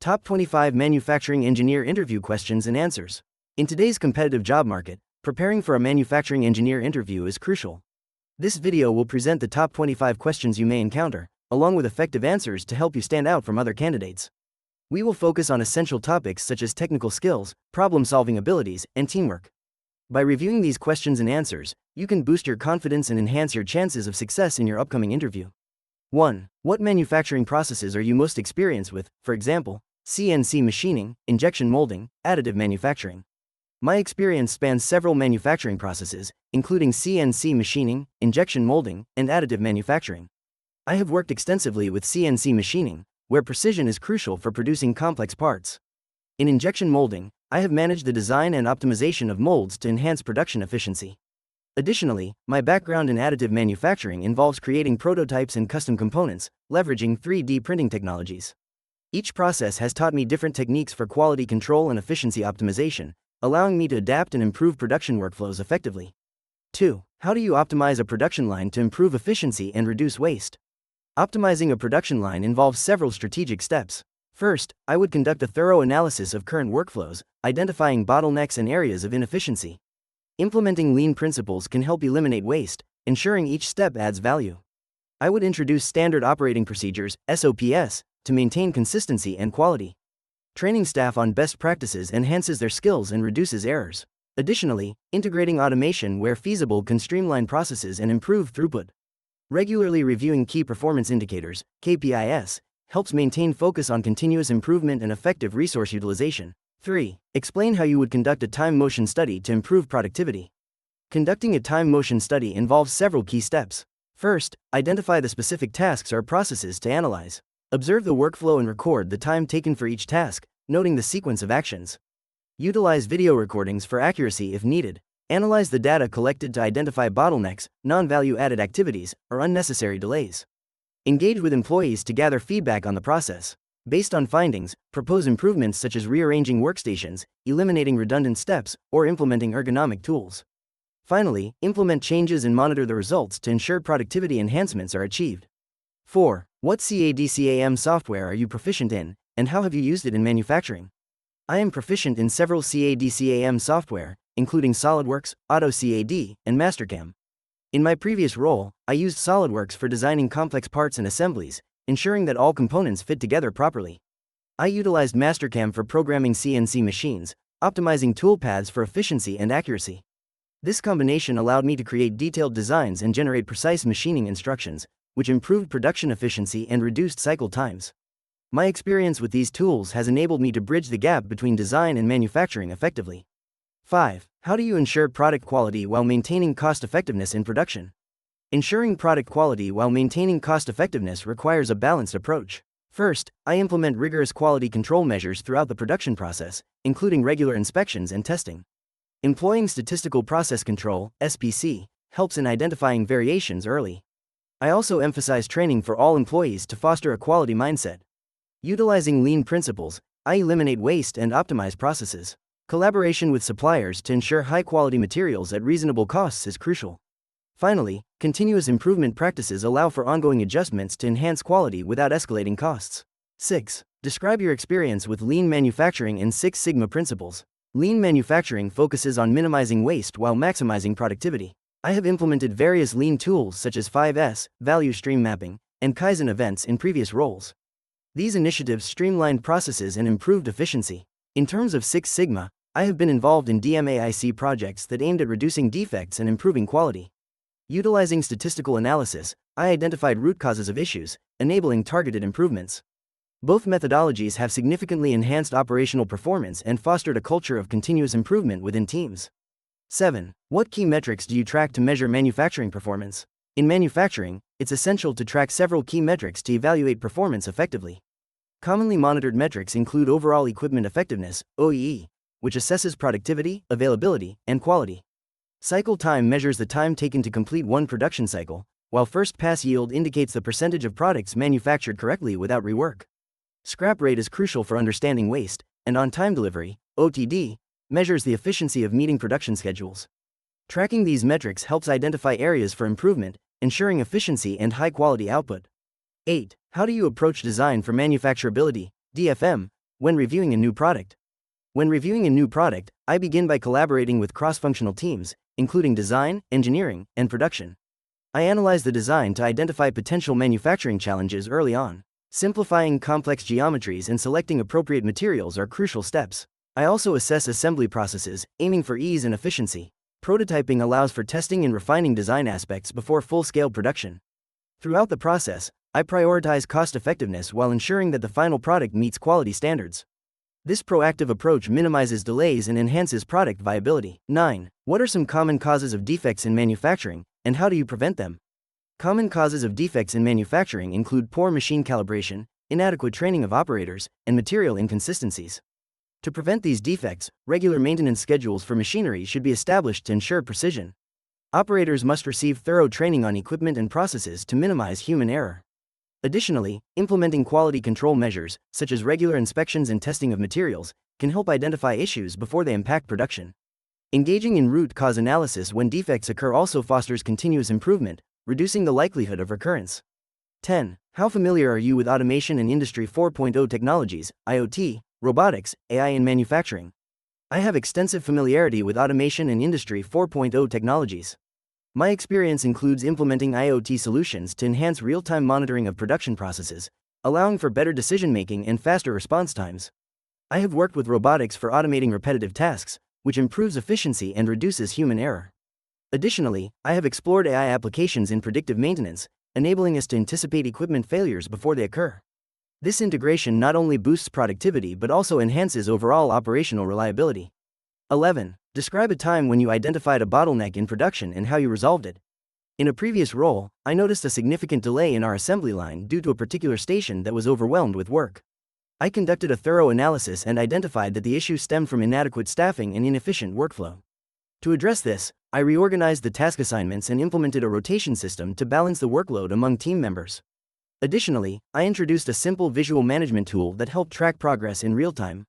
Top 25 Manufacturing Engineer Interview Questions and Answers. In today's competitive job market, preparing for a manufacturing engineer interview is crucial. This video will present the top 25 questions you may encounter, along with effective answers to help you stand out from other candidates. We will focus on essential topics such as technical skills, problem-solving abilities, and teamwork. By reviewing these questions and answers, you can boost your confidence and enhance your chances of success in your upcoming interview. 1. What manufacturing processes are you most experienced with, for example, CNC machining, injection molding, additive manufacturing? My experience spans several manufacturing processes, including CNC machining, injection molding, and additive manufacturing. I have worked extensively with CNC machining, where precision is crucial for producing complex parts. In injection molding, I have managed the design and optimization of molds to enhance production efficiency. Additionally, my background in additive manufacturing involves creating prototypes and custom components, leveraging 3D printing technologies. Each process has taught me different techniques for quality control and efficiency optimization, allowing me to adapt and improve production workflows effectively. 2. How do you optimize a production line to improve efficiency and reduce waste? Optimizing a production line involves several strategic steps. First, I would conduct a thorough analysis of current workflows, identifying bottlenecks and areas of inefficiency. Implementing lean principles can help eliminate waste, ensuring each step adds value. I would introduce standard operating procedures, SOPs, to maintain consistency and quality. Training staff on best practices enhances their skills and reduces errors. Additionally, integrating automation where feasible can streamline processes and improve throughput. Regularly reviewing key performance indicators, KPIs, helps maintain focus on continuous improvement and effective resource utilization. 3. Explain how you would conduct a time motion study to improve productivity. Conducting a time motion study involves several key steps. First, identify the specific tasks or processes to analyze. Observe the workflow and record the time taken for each task, noting the sequence of actions. Utilize video recordings for accuracy if needed. Analyze the data collected to identify bottlenecks, non-value-added activities, or unnecessary delays. Engage with employees to gather feedback on the process. Based on findings, propose improvements such as rearranging workstations, eliminating redundant steps, or implementing ergonomic tools. Finally, implement changes and monitor the results to ensure productivity enhancements are achieved. 4. What CAD/CAM software are you proficient in, and how have you used it in manufacturing? I am proficient in several CAD/CAM software, including SolidWorks, AutoCAD, and Mastercam. In my previous role, I used SolidWorks for designing complex parts and assemblies, ensuring that all components fit together properly. I utilized Mastercam for programming CNC machines, optimizing toolpaths for efficiency and accuracy. This combination allowed me to create detailed designs and generate precise machining instructions, which improved production efficiency and reduced cycle times. My experience with these tools has enabled me to bridge the gap between design and manufacturing effectively. 5. How do you ensure product quality while maintaining cost-effectiveness in production? Ensuring product quality while maintaining cost-effectiveness requires a balanced approach. First, I implement rigorous quality control measures throughout the production process, including regular inspections and testing. Employing statistical process control, SPC, helps in identifying variations early. I also emphasize training for all employees to foster a quality mindset. Utilizing lean principles, I eliminate waste and optimize processes. Collaboration with suppliers to ensure high-quality materials at reasonable costs is crucial. Finally, continuous improvement practices allow for ongoing adjustments to enhance quality without escalating costs. 6. Describe your experience with lean manufacturing and Six Sigma principles. Lean manufacturing focuses on minimizing waste while maximizing productivity. I have implemented various lean tools such as 5S, value stream mapping, and Kaizen events in previous roles. These initiatives streamlined processes and improved efficiency. In terms of Six Sigma, I have been involved in DMAIC projects that aimed at reducing defects and improving quality. Utilizing statistical analysis, I identified root causes of issues, enabling targeted improvements. Both methodologies have significantly enhanced operational performance and fostered a culture of continuous improvement within teams. 7. What key metrics do you track to measure manufacturing performance? In manufacturing, it's essential to track several key metrics to evaluate performance effectively. Commonly monitored metrics include overall equipment effectiveness, OEE, which assesses productivity, availability, and quality. Cycle time measures the time taken to complete one production cycle, while first pass yield indicates the percentage of products manufactured correctly without rework. Scrap rate is crucial for understanding waste, and on-time delivery, OTD, measures the efficiency of meeting production schedules. Tracking these metrics helps identify areas for improvement, ensuring efficiency and high-quality output. 8. How do you approach design for manufacturability, DFM, When reviewing a new product. When reviewing a new product, I begin by collaborating with cross-functional teams, including design, engineering, and production. I analyze the design to identify potential manufacturing challenges early on. Simplifying complex geometries and selecting appropriate materials are crucial steps. I also assess assembly processes, aiming for ease and efficiency. Prototyping allows for testing and refining design aspects before full-scale production. Throughout the process, I prioritize cost-effectiveness while ensuring that the final product meets quality standards. This proactive approach minimizes delays and enhances product viability. 9. What are some common causes of defects in manufacturing, and how do you prevent them? Common causes of defects in manufacturing include poor machine calibration, inadequate training of operators, and material inconsistencies. To prevent these defects, regular maintenance schedules for machinery should be established to ensure precision. Operators must receive thorough training on equipment and processes to minimize human error. Additionally, implementing quality control measures, such as regular inspections and testing of materials, can help identify issues before they impact production. Engaging in root cause analysis when defects occur also fosters continuous improvement, reducing the likelihood of recurrence. 10. How familiar are you with automation and Industry 4.0 technologies, IoT, robotics, AI in manufacturing? I have extensive familiarity with automation and Industry 4.0 technologies. My experience includes implementing IoT solutions to enhance real-time monitoring of production processes, allowing for better decision-making and faster response times. I have worked with robotics for automating repetitive tasks, which improves efficiency and reduces human error. Additionally, I have explored AI applications in predictive maintenance, enabling us to anticipate equipment failures before they occur. This integration not only boosts productivity but also enhances overall operational reliability. 11. Describe a time when you identified a bottleneck in production and how you resolved it. In a previous role, I noticed a significant delay in our assembly line due to a particular station that was overwhelmed with work. I conducted a thorough analysis and identified that the issue stemmed from inadequate staffing and inefficient workflow. To address this, I reorganized the task assignments and implemented a rotation system to balance the workload among team members. Additionally, I introduced a simple visual management tool that helped track progress in real time.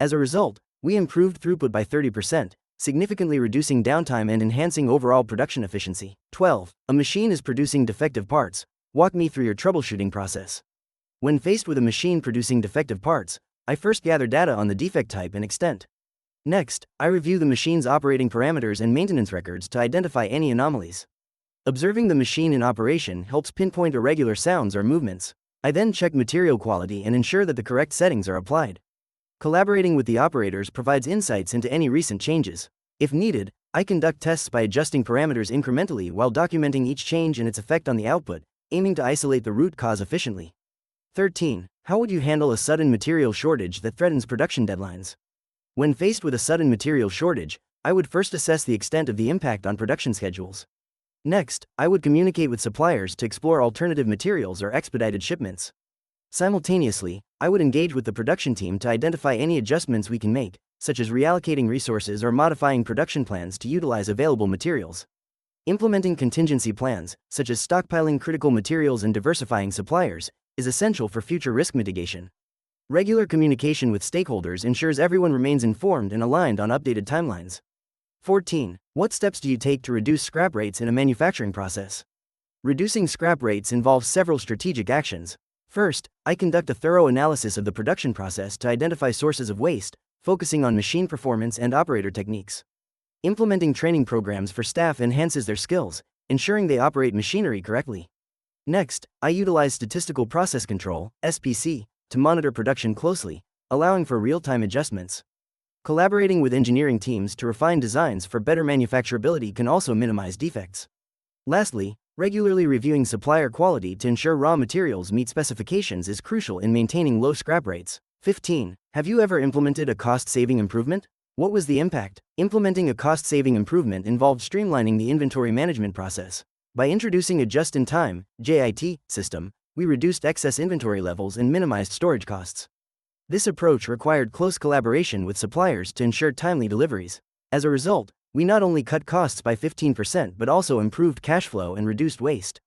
As a result, we improved throughput by 30%, significantly reducing downtime and enhancing overall production efficiency. 12. A machine is producing defective parts. Walk me through your troubleshooting process. When faced with a machine producing defective parts, I first gather data on the defect type and extent. Next, I review the machine's operating parameters and maintenance records to identify any anomalies. Observing the machine in operation helps pinpoint irregular sounds or movements. I then check material quality and ensure that the correct settings are applied. Collaborating with the operators provides insights into any recent changes. If needed, I conduct tests by adjusting parameters incrementally while documenting each change and its effect on the output, aiming to isolate the root cause efficiently. 13. How would you handle a sudden material shortage that threatens production deadlines? When faced with a sudden material shortage, I would first assess the extent of the impact on production schedules. Next, I would communicate with suppliers to explore alternative materials or expedited shipments. Simultaneously, I would engage with the production team to identify any adjustments we can make, such as reallocating resources or modifying production plans to utilize available materials. Implementing contingency plans, such as stockpiling critical materials and diversifying suppliers, is essential for future risk mitigation. Regular communication with stakeholders ensures everyone remains informed and aligned on updated timelines. 14. What steps do you take to reduce scrap rates in a manufacturing process? Reducing scrap rates involves several strategic actions. First, I conduct a thorough analysis of the production process to identify sources of waste, focusing on machine performance and operator techniques. Implementing training programs for staff enhances their skills, ensuring they operate machinery correctly. Next, I utilize statistical process control, SPC, to monitor production closely, allowing for real-time adjustments. Collaborating with engineering teams to refine designs for better manufacturability can also minimize defects. Lastly, regularly reviewing supplier quality to ensure raw materials meet specifications is crucial in maintaining low scrap rates. 15. Have you ever implemented a cost-saving improvement? What was the impact? Implementing a cost-saving improvement involved streamlining the inventory management process. By introducing a just-in-time (JIT) system, we reduced excess inventory levels and minimized storage costs. This approach required close collaboration with suppliers to ensure timely deliveries. As a result, we not only cut costs by 15% but also improved cash flow and reduced waste.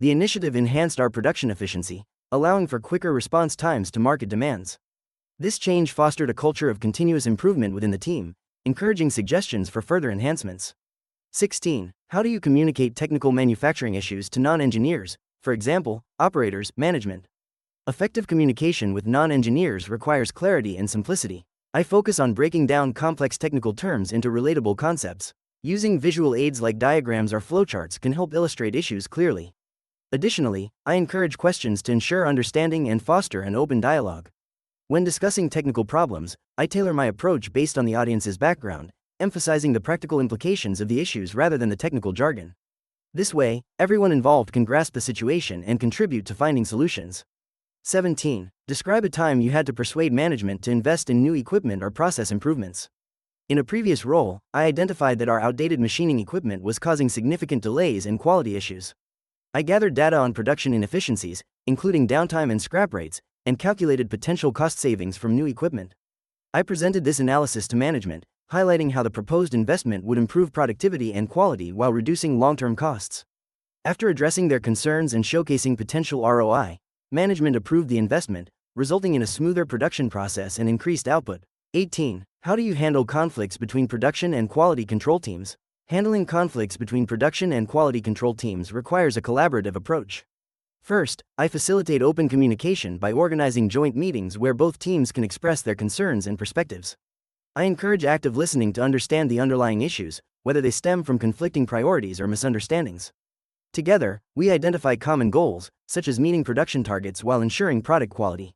The initiative enhanced our production efficiency, allowing for quicker response times to market demands. This change fostered a culture of continuous improvement within the team, encouraging suggestions for further enhancements. 16. How do you communicate technical manufacturing issues to non-engineers, for example, operators, management? Effective communication with non-engineers requires clarity and simplicity. I focus on breaking down complex technical terms into relatable concepts. Using visual aids like diagrams or flowcharts can help illustrate issues clearly. Additionally, I encourage questions to ensure understanding and foster an open dialogue. When discussing technical problems, I tailor my approach based on the audience's background, emphasizing the practical implications of the issues rather than the technical jargon. This way, everyone involved can grasp the situation and contribute to finding solutions. 17. Describe a time you had to persuade management to invest in new equipment or process improvements. In a previous role, I identified that our outdated machining equipment was causing significant delays and quality issues. I gathered data on production inefficiencies, including downtime and scrap rates, and calculated potential cost savings from new equipment. I presented this analysis to management, highlighting how the proposed investment would improve productivity and quality while reducing long-term costs. After addressing their concerns and showcasing potential ROI, management approved the investment, resulting in a smoother production process and increased output. 18. How do you handle conflicts between production and quality control teams? Handling conflicts between production and quality control teams requires a collaborative approach. First, I facilitate open communication by organizing joint meetings where both teams can express their concerns and perspectives. I encourage active listening to understand the underlying issues, whether they stem from conflicting priorities or misunderstandings. Together, we identify common goals, such as meeting production targets while ensuring product quality.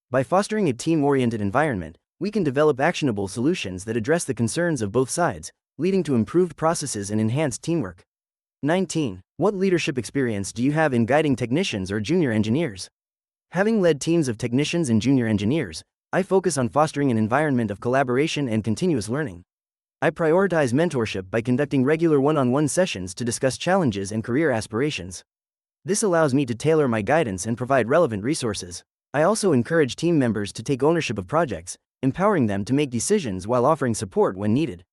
By fostering a team-oriented environment, we can develop actionable solutions that address the concerns of both sides, leading to improved processes and enhanced teamwork. 19. What leadership experience do you have in guiding technicians or junior engineers? Having led teams of technicians and junior engineers, I focus on fostering an environment of collaboration and continuous learning. I prioritize mentorship by conducting regular one-on-one sessions to discuss challenges and career aspirations. This allows me to tailor my guidance and provide relevant resources. I also encourage team members to take ownership of projects, empowering them to make decisions while offering support when needed.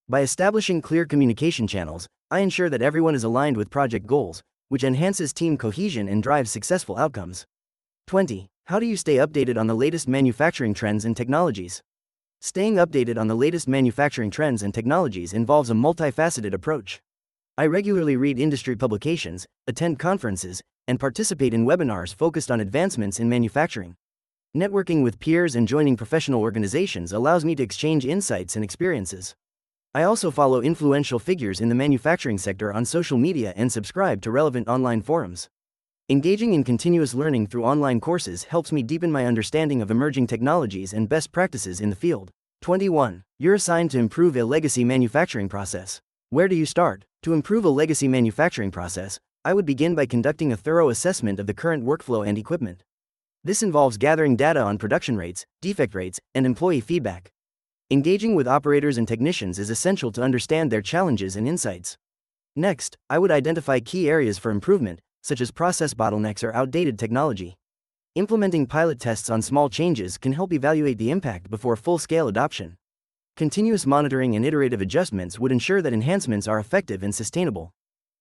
By establishing clear communication channels, I ensure that everyone is aligned with project goals, which enhances team cohesion and drives successful outcomes. 20. How do you stay updated on the latest manufacturing trends and technologies? Staying updated on the latest manufacturing trends and technologies involves a multifaceted approach. I regularly read industry publications, attend conferences, and participate in webinars focused on advancements in manufacturing. Networking with peers and joining professional organizations allows me to exchange insights and experiences. I also follow influential figures in the manufacturing sector on social media and subscribe to relevant online forums. Engaging in continuous learning through online courses helps me deepen my understanding of emerging technologies and best practices in the field. 21. You're assigned to improve a legacy manufacturing process. Where do you start? To improve a legacy manufacturing process, I would begin by conducting a thorough assessment of the current workflow and equipment. This involves gathering data on production rates, defect rates, and employee feedback. Engaging with operators and technicians is essential to understand their challenges and insights. Next, I would identify key areas for improvement, such as process bottlenecks or outdated technology. Implementing pilot tests on small changes can help evaluate the impact before full-scale adoption. Continuous monitoring and iterative adjustments would ensure that enhancements are effective and sustainable.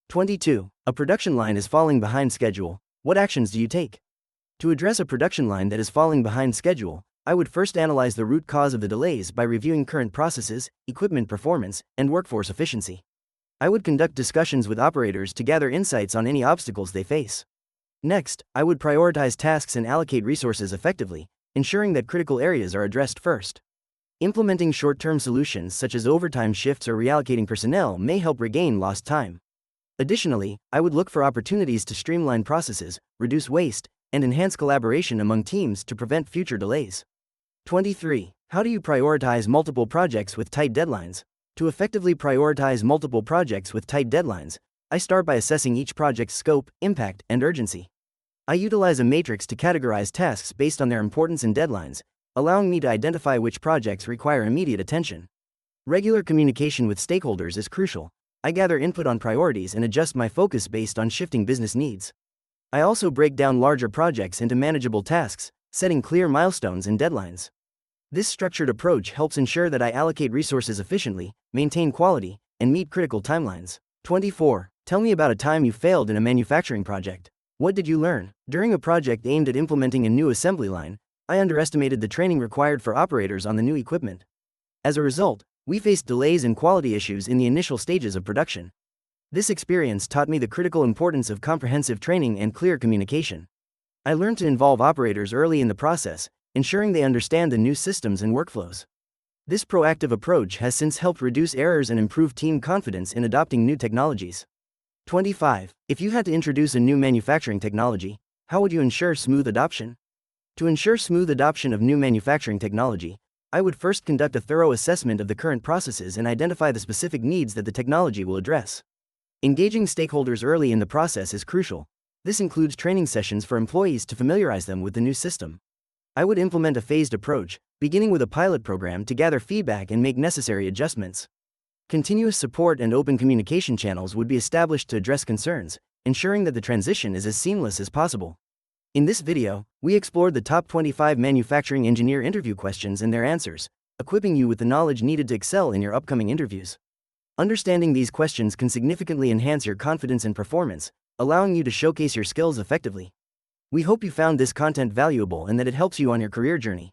22. A production line is falling behind schedule. What actions do you take? To address a production line that is falling behind schedule, I would first analyze the root cause of the delays by reviewing current processes, equipment performance, and workforce efficiency. I would conduct discussions with operators to gather insights on any obstacles they face. Next, I would prioritize tasks and allocate resources effectively, ensuring that critical areas are addressed first. Implementing short-term solutions such as overtime shifts or reallocating personnel may help regain lost time. Additionally, I would look for opportunities to streamline processes, reduce waste, and enhance collaboration among teams to prevent future delays. 23. How do you prioritize multiple projects with tight deadlines? To effectively prioritize multiple projects with tight deadlines, I start by assessing each project's scope, impact, and urgency. I utilize a matrix to categorize tasks based on their importance and deadlines, allowing me to identify which projects require immediate attention. Regular communication with stakeholders is crucial. I gather input on priorities and adjust my focus based on shifting business needs. I also break down larger projects into manageable tasks, setting clear milestones and deadlines. This structured approach helps ensure that I allocate resources efficiently, maintain quality, and meet critical timelines. 24. Tell me about a time you failed in a manufacturing project. What did you learn? During a project aimed at implementing a new assembly line, I underestimated the training required for operators on the new equipment. As a result, we faced delays and quality issues in the initial stages of production. This experience taught me the critical importance of comprehensive training and clear communication. I learned to involve operators early in the process, ensuring they understand the new systems and workflows. This proactive approach has since helped reduce errors and improve team confidence in adopting new technologies. 25. If you had to introduce a new manufacturing technology, how would you ensure smooth adoption? To ensure smooth adoption of new manufacturing technology, I would first conduct a thorough assessment of the current processes and identify the specific needs that the technology will address. Engaging stakeholders early in the process is crucial. This includes training sessions for employees to familiarize them with the new system. I would implement a phased approach, beginning with a pilot program to gather feedback and make necessary adjustments. Continuous support and open communication channels would be established to address concerns, ensuring that the transition is as seamless as possible. In this video, we explored the top 25 manufacturing engineer interview questions and their answers, equipping you with the knowledge needed to excel in your upcoming interviews. Understanding these questions can significantly enhance your confidence and performance, allowing you to showcase your skills effectively. We hope you found this content valuable and that it helps you on your career journey.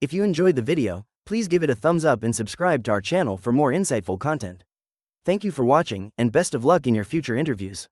If you enjoyed the video, please give it a thumbs up and subscribe to our channel for more insightful content. Thank you for watching, and best of luck in your future interviews.